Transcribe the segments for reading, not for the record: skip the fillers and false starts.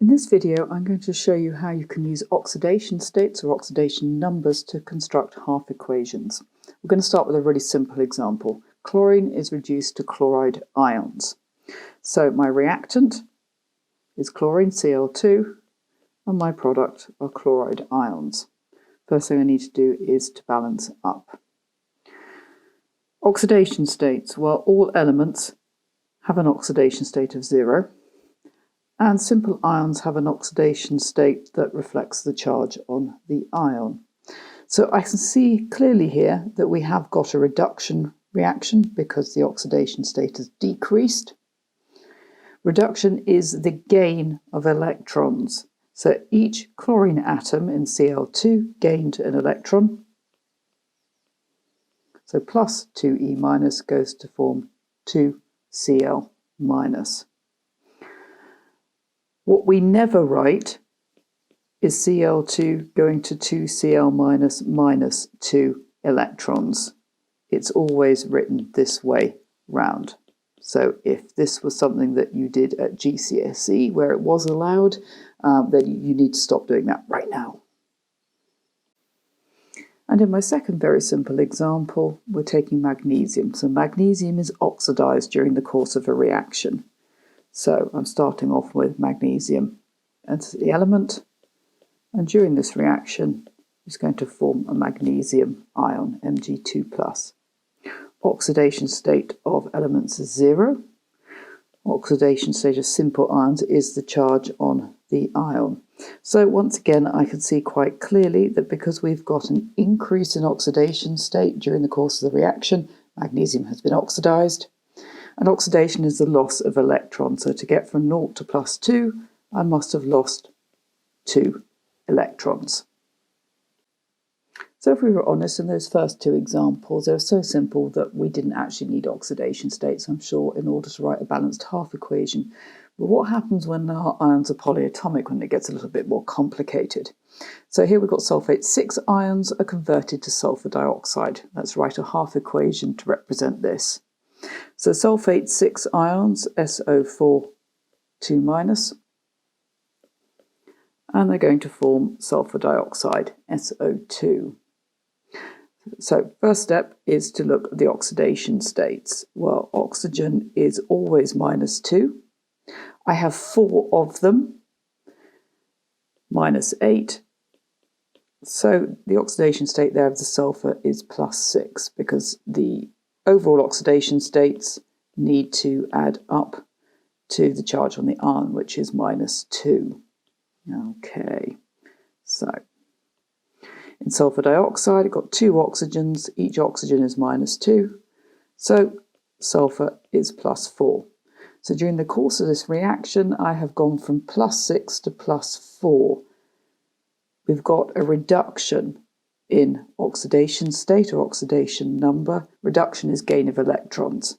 In this video, I'm going to show you how you can use oxidation states or oxidation numbers to construct half equations. We're going to start with a really simple example. Chlorine is reduced to chloride ions. So my reactant is chlorine Cl2 and my product are chloride ions. First thing I need to do is to balance up. Oxidation states. Well, all elements have an oxidation state of 0. And simple ions have an oxidation state that reflects the charge on the ion. So I can see clearly here that we have got a reduction reaction because the oxidation state has decreased. Reduction is the gain of electrons. So each chlorine atom in Cl2 gained an electron. So plus 2E minus goes to form 2Cl minus. What we never write is Cl2 going to 2Cl minus minus 2 electrons. It's always written this way round. So if this was something that you did at GCSE where it was allowed, then you need to stop doing that right now. And in my second very simple example, we're taking magnesium. So magnesium is oxidized during the course of a reaction. So I'm starting off with magnesium as the element, and during this reaction it's going to form a magnesium ion, Mg2+. Oxidation state of elements is 0. Oxidation state of simple ions is the charge on the ion. So once again I can see quite clearly that because we've got an increase in oxidation state during the course of the reaction, magnesium has been oxidized. And oxidation is the loss of electrons. So to get from 0 to plus 2, I must have lost 2 electrons. So if we were honest in those first two examples, they were so simple that we didn't actually need oxidation states, I'm sure, in order to write a balanced half equation. But what happens when our ions are polyatomic, when it gets a little bit more complicated? So here we've got sulfate 6 ions are converted to sulfur dioxide. Let's write a half equation to represent this. So sulfate 6 ions, SO4 2-, and they're going to form sulfur dioxide, SO2. So first step is to look at the oxidation states. Well, oxygen is always -2. I have 4 of them, -8. So the oxidation state there of the sulfur is +6 because the overall oxidation states need to add up to the charge on the ion, which is -2. Okay, so in sulfur dioxide, I've got 2 oxygens, each oxygen is -2, so sulfur is +4. So during the course of this reaction, I have gone from +6 to +4. We've got a reduction in oxidation state or oxidation number. Reduction is gain of electrons.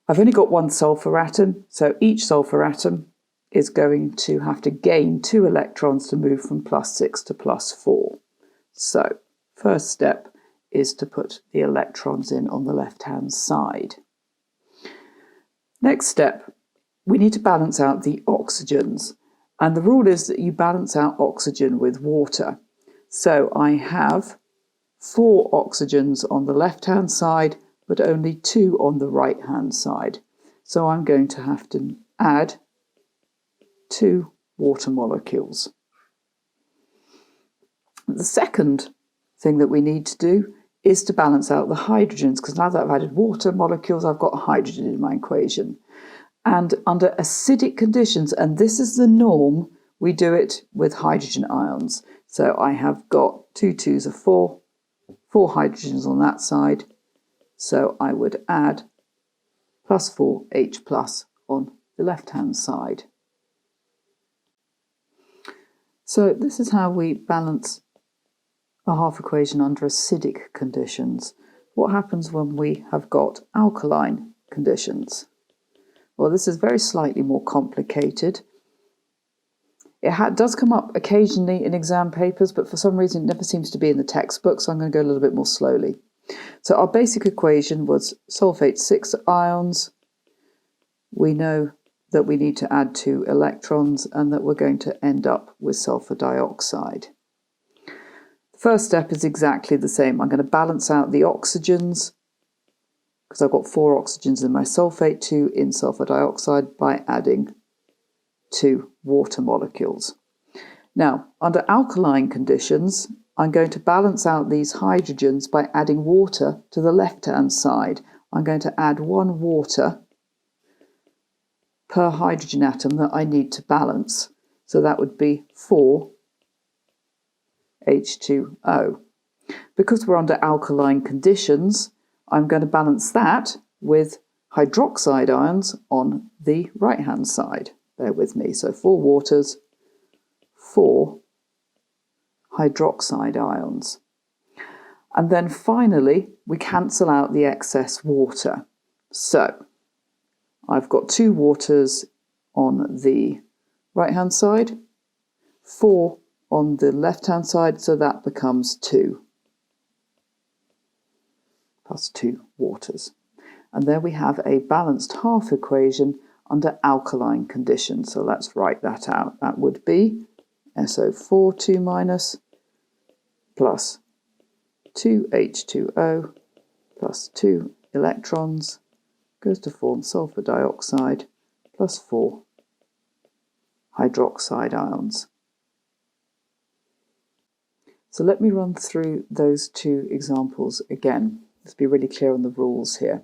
I've only got 1 sulfur atom, so each sulfur atom is going to have to gain 2 electrons to move from +6 to +4. So first step is to put the electrons in on the left-hand side. Next step, we need to balance out the oxygens. And the rule is that you balance out oxygen with water. So I have 4 oxygens on the left-hand side, but only 2 on the right-hand side. So I'm going to have to add 2 water molecules. The second thing that we need to do is to balance out the hydrogens, because now that I've added water molecules, I've got hydrogen in my equation. And under acidic conditions, and this is the norm, we do it with hydrogen ions. So I have got 2 2s are 4, 4 hydrogens on that side. So I would add +4H+ on the left-hand side. So this is how we balance a half equation under acidic conditions. What happens when we have got alkaline conditions? Well, this is very slightly more complicated. It does come up occasionally in exam papers, but for some reason it never seems to be in the textbook, so I'm going to go a little bit more slowly. So our basic equation was sulfate 6 ions. We know that we need to add 2 electrons and that we're going to end up with sulfur dioxide. The first step is exactly the same. I'm going to balance out the oxygens because I've got 4 oxygens in my sulfate, 2 in sulfur dioxide, by adding 2 water molecules. Now, under alkaline conditions, I'm going to balance out these hydrogens by adding water to the left-hand side. I'm going to add 1 water per hydrogen atom that I need to balance. So that would be 4 H2O. Because we're under alkaline conditions, I'm going to balance that with hydroxide ions on the right-hand side. Bear with me. So 4 waters, 4 hydroxide ions. And then finally, we cancel out the excess water. So I've got 2 waters on the right-hand side, 4 on the left-hand side, so that becomes 2 plus 2 waters. And there we have a balanced half equation under alkaline conditions. So let's write that out. That would be SO4 2- plus 2H2O plus 2 electrons goes to form sulfur dioxide plus 4 hydroxide ions. So let me run through those 2 examples again. Let's be really clear on the rules here.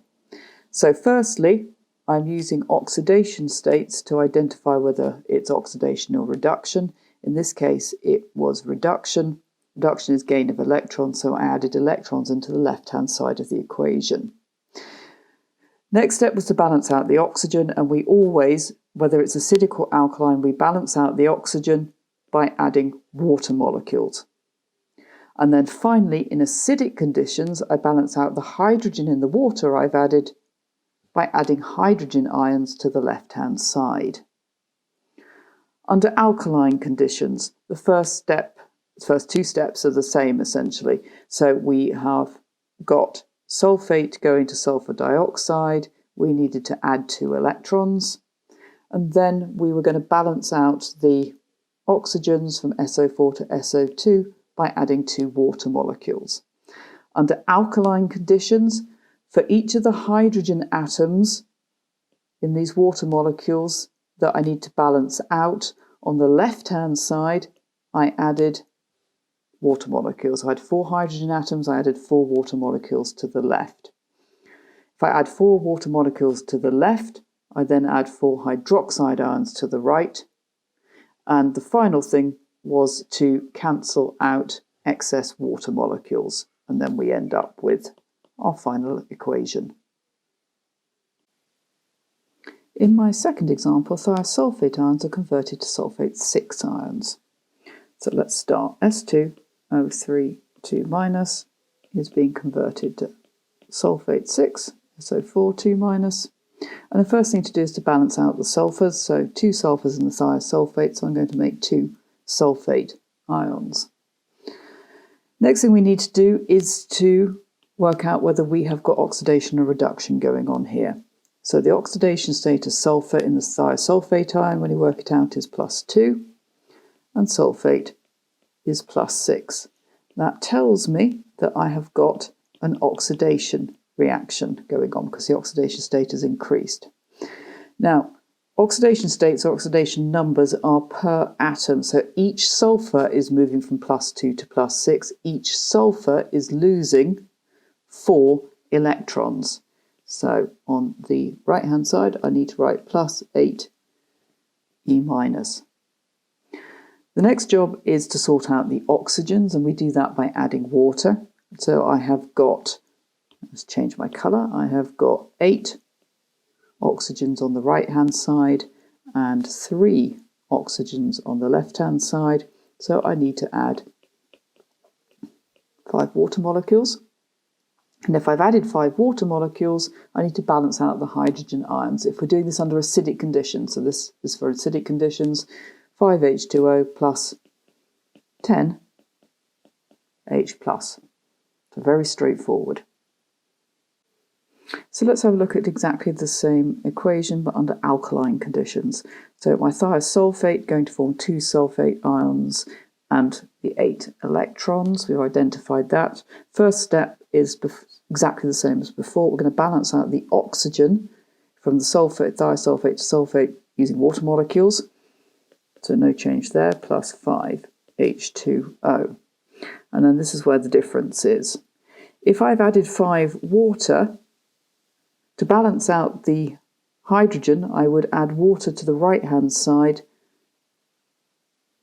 So firstly, I'm using oxidation states to identify whether it's oxidation or reduction. In this case, it was reduction. Reduction is gain of electrons, so I added electrons into the left-hand side of the equation. Next step was to balance out the oxygen, and we always, whether it's acidic or alkaline, we balance out the oxygen by adding water molecules. And then finally, in acidic conditions, I balance out the hydrogen in the water I've added by adding hydrogen ions to the left-hand side. Under alkaline conditions, the first 2 steps are the same essentially. So we have got sulfate going to sulfur dioxide. We needed to add 2 electrons. And then we were going to balance out the oxygens from SO4 to SO2 by adding 2 water molecules. Under alkaline conditions, for each of the hydrogen atoms in these water molecules that I need to balance out, on the left-hand side, I added water molecules. I had 4 hydrogen atoms, I added 4 water molecules to the left. If I add 4 water molecules to the left, I then add 4 hydroxide ions to the right. And the final thing was to cancel out excess water molecules. And then we end up with our final equation. In my second example, thiosulfate ions are converted to sulfate 6 ions. So let's start. S2O3 2- is being converted to sulfate 6, SO4 2-. And the first thing to do is to balance out the sulfurs. So 2 sulfurs in the thiosulfate, so I'm going to make 2 sulfate ions. Next thing we need to do is to work out whether we have got oxidation or reduction going on here. So the oxidation state of sulfur in the thiosulfate ion, when you work it out, is +2, and sulfate is +6. That tells me that I have got an oxidation reaction going on because the oxidation state has increased. Now, oxidation states or oxidation numbers are per atom, so each sulfur is moving from +2 to +6. Each sulfur is losing 4 electrons. So on the right-hand side, I need to write +8 E-. The next job is to sort out the oxygens, and we do that by adding water. So I have got, let's change my colour, I have got 8 oxygens on the right-hand side and 3 oxygens on the left-hand side. So I need to add 5 water molecules. And if I've added 5 water molecules, I need to balance out the hydrogen ions. If we're doing this under acidic conditions, so this is for acidic conditions, 5H2O plus 10H+. So very straightforward. So let's have a look at exactly the same equation but under alkaline conditions. So my thiosulfate going to form 2 sulfate ions and the 8 electrons. We've identified that. First step is exactly the same as before. We're going to balance out the oxygen from the sulfate, thiosulfate to sulfate using water molecules. So no change there, plus 5H2O. And then this is where the difference is. If I've added 5 water, to balance out the hydrogen, I would add water to the right-hand side,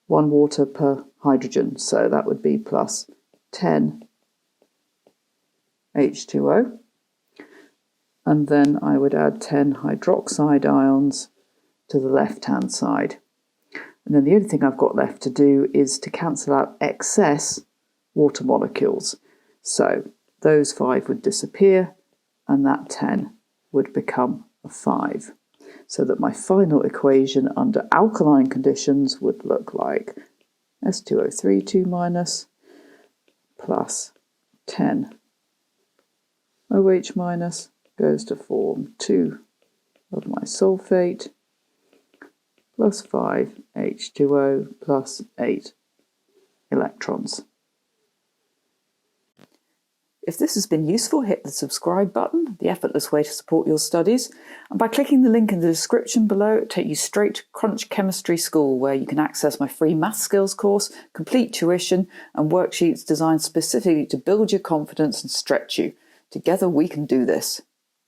1 water per hydrogen. So that would be plus 10 H2O. And then I would add 10 hydroxide ions to the left-hand side. And then the only thing I've got left to do is to cancel out excess water molecules. So those 5 would disappear and that 10 would become a 5. So that my final equation under alkaline conditions would look like S2O3 2 minus plus 10 OH minus goes to form 2 of my sulfate plus 5 H2O plus 8 electrons. If this has been useful, hit the subscribe button, the effortless way to support your studies. And by clicking the link in the description below, it'll take you straight to Crunch Chemistry School, where you can access my free maths skills course, complete tuition, and worksheets designed specifically to build your confidence and stretch you. Together we can do this.